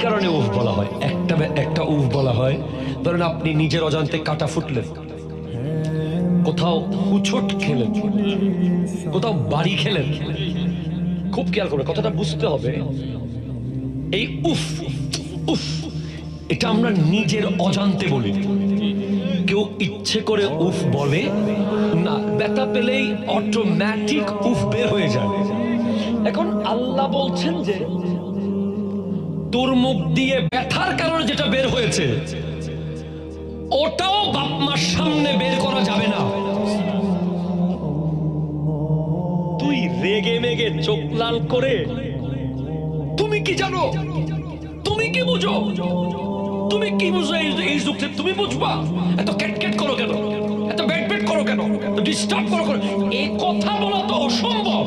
কারণে উফ বলা হয়। একটা উফ বলা হয়, ধরেন আপনি নিজের অজান্তে কাটা ফুটলেন, কোথাও হুচট খেলেন, কোথাও বাড়ি খেলেন, খুব খেয়াল করবে, কথাটা বুঝতে হবে। এই উফ উফ এটা আমরা নিজের অজান্তে বলি, কেউ ইচ্ছে করে উফ বলে না, ব্যথা পেলেই অটোমেটিক উফ বের হয়ে যায়। এখন আল্লাহ বলছেন যে তোর মুখ দিয়ে ব্যথার কারণে যেটা বের হয়েছে ওটাও বাপ মার সামনে বের করা যাবে না। তুই রেগে মেগে চোখ লাল করে, তুমি কি জানো, তুমি কি বুঝো, তুমি কি বুঝো এই যুগে, তুমি বুঝবা? এত ক্যাটক্যাট করো কেন, এত ব্যাট ব্যাট করো কেন, ডিস্টার্ব করো কেন? এই কথা বলা তো অসম্ভব।